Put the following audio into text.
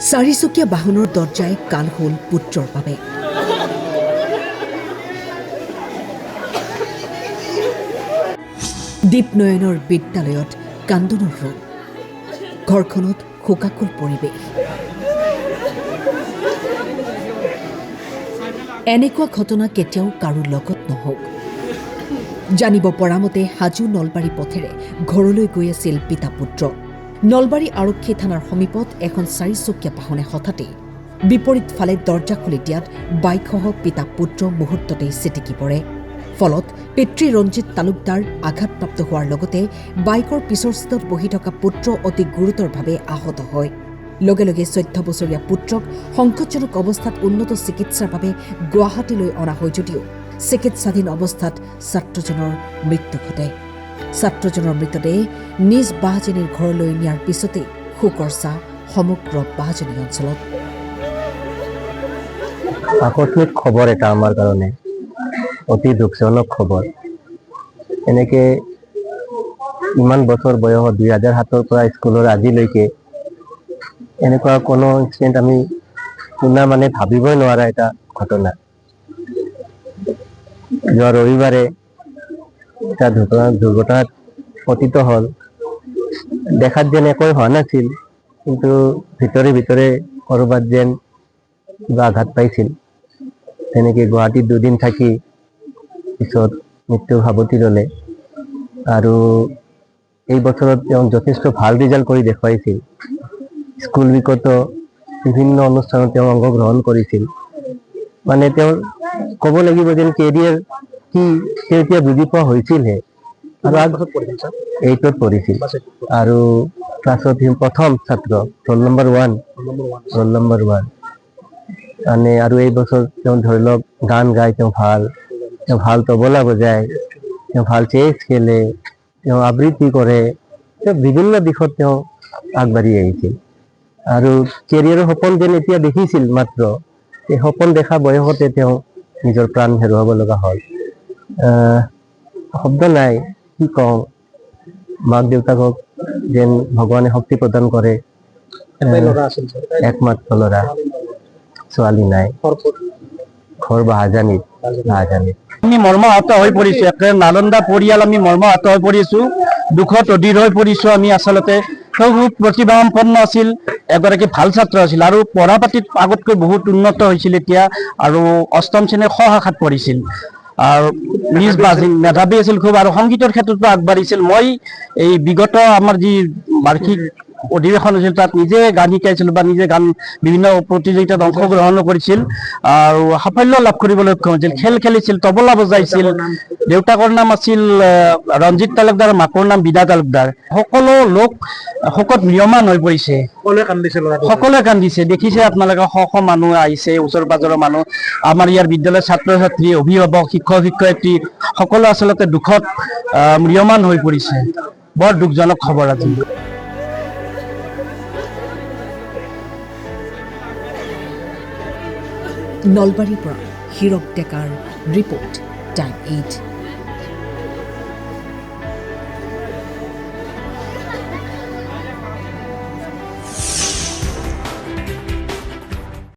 চাৰিচকীয়া বাহনৰ দৰ্জাই কাল হ'ল পুত্ৰৰ বাবে। দীপনয়নৰ বিদ্যালয়ত কান্দোনৰ ৰূপ, ঘৰখনত শোকাকুল পৰিৱেশ। এনেকুৱা ঘটনা কেতিয়াও কাৰো লগত নহওক। জানিব পৰা মতে হাজো নলবাৰী পথেৰে ঘৰলৈ গৈ আছিল পিতা পুত্ৰ। নলবাৰী আৰক্ষী থানাৰ সমীপত এখন চাৰিচকীয়া বাহনে হঠাতে বিপৰীত ফালে দৰ্জা খুলি দিয়াত বাইকসহ পিতা পুত্ৰ মুহূৰ্ততেই ছিটিকি পৰে। ফলত পিতৃ ৰঞ্জিত তালুকদাৰ আঘাতপ্ৰাপ্ত হোৱাৰ লগতে বাইকৰ পিছৰ ছিটত বহি থকা পুত্ৰ অতি গুৰুতৰভাৱে আহত হয়। লগে লগে 14 বছৰীয়া পুত্ৰক সংকটজনক অৱস্থাত উন্নত চিকিৎসাৰ বাবে গুৱাহাটীলৈ অনা হয় যদিও চিকিৎসাধীন অৱস্থাত ছাত্ৰজনৰ মৃত্যু ঘটে। ছাত্ৰজনৰ মৃতদেহ নিজ বাহজনীৰ ঘৰলৈ নিয়াৰ পিছতে শোকৰ ছাঁ সমগ্ৰ বাহজনী অঞ্চলত। আকস্মিক খবৰ এটা আমাৰ কাৰণে, অতি দুখজনক খবৰ। এনেকে ইমান বছৰ বয়সত 2007 পৰা স্কুলৰ আজিলৈকে এনেকুৱা কোনো ইনচিডেণ্ট আমি শুনা ভাবিবই নোৱাৰা এটা ঘটনা। যোৱা ৰবিবাৰে এটা দুৰ্ঘটনাত পতিত হ'ল। দেখাত যেন একো হোৱা নাছিল, কিন্তু ভিতৰে ভিতৰে ক'ৰবাত যেন কিবা আঘাত পাইছিল। তেনেকে গুৱাহাটীত 2 দিন থাকি পিছত মৃত্যুৰ সাৱটি ল'লে। আৰু এই বছৰত তেওঁ যথেষ্ট ভাল ৰিজাল্ট কৰি দেখুৱাইছিল। স্কুল উইকতো বিভিন্ন অনুষ্ঠানত তেওঁ অংশগ্ৰহণ কৰিছিল। তেওঁৰ ক'ব লাগিব যেন কেৰিয়াৰ কি তেওঁ এতিয়া বুজি পোৱা হৈছিলহে। আৰু 8ত পঢ়িছিল আৰু ক্লাছত প্ৰথম ছাত্ৰ, ৰোল নম্বৰ 1। আৰু এই বছৰ তেওঁ ধৰি লওক গান গায়, তেওঁ ভাল তবলা বজায়, তেওঁ ভাল চেছ খেলে, তেওঁ আবৃত্তি কৰে, তেওঁ বিভিন্ন দিশত তেওঁ আগবাঢ়ি আহিছিল। আৰু কেৰিয়াৰৰ সপোন যেন এতিয়া দেখিছিল, মাত্ৰ এই সপোন দেখা বয়সতে তেওঁ নিজৰ প্ৰাণ হেৰুৱাব লগা হ'ল। শব্দ নাই, কি কওঁ। মাক দেউতাকক যেন ভগৱানে শক্তি প্ৰদান কৰে। একমাত্ৰ ল'ৰা, ছোৱালী নাই। ঘৰ বাহাজানীত। আমি মৰ্মাহত হৈ পৰিছো, একে নালন্দা পৰিয়াল আমি মৰ্মাহত হৈ পৰিছো, দুখত অধীৰ হৈ পৰিছো। আমি আচলতে খুব প্ৰতিভাসম্পন্ন আছিল, এগৰাকী ভাল ছাত্ৰ আছিল আৰু পঢ়া পাতিত আগতকৈ বহুত উন্নত হৈছিল এতিয়া, আৰু 8ম শ্ৰেণীৰ খ শাখাত পঢ়িছিল আৰু নিজ মেধাৱী আছিল খুব, আৰু সংগীতৰ ক্ষেত্ৰতো আগবাঢ়িছিল। মই এই বিগত আমাৰ যি বাৰ্ষিক অধিৱেশন হৈছিল তাত নিজে গান শিকাইছিল বা নিজে গান বিভিন্ন প্ৰতিযোগিতাত অংশগ্ৰহণো কৰিছিল আৰু সাফল্য লাভ কৰিবলৈ সক্ষম হৈছিল। খেল খেলিছিল, তবলা বজাইছিল। দেউতাকৰ নাম আছিল ৰঞ্জিত তালুকদাৰ, মাকৰ নাম বিদা তালুকদাৰ। সকলো লোক শোকত ম্ৰিয়মান হৈ পৰিছে, সকলোৱে কান্দিছে। দেখিছে আপোনালোকে, শ মানুহ আহিছে, ওচৰ পাজৰৰ মানুহ, আমাৰ ইয়াৰ বিদ্যালয়ৰ ছাত্ৰ ছাত্ৰী, অভিভাৱক, শিক্ষক শিক্ষয়িত্ৰী সকলো আচলতে দুখত ম্ৰিয়মান হৈ পৰিছে। বৰ দুখজনক খবৰ আজি। নলবাৰীৰ পৰা হীৰক ডেকাৰ ৰিপৰ্ট, টাইম 8।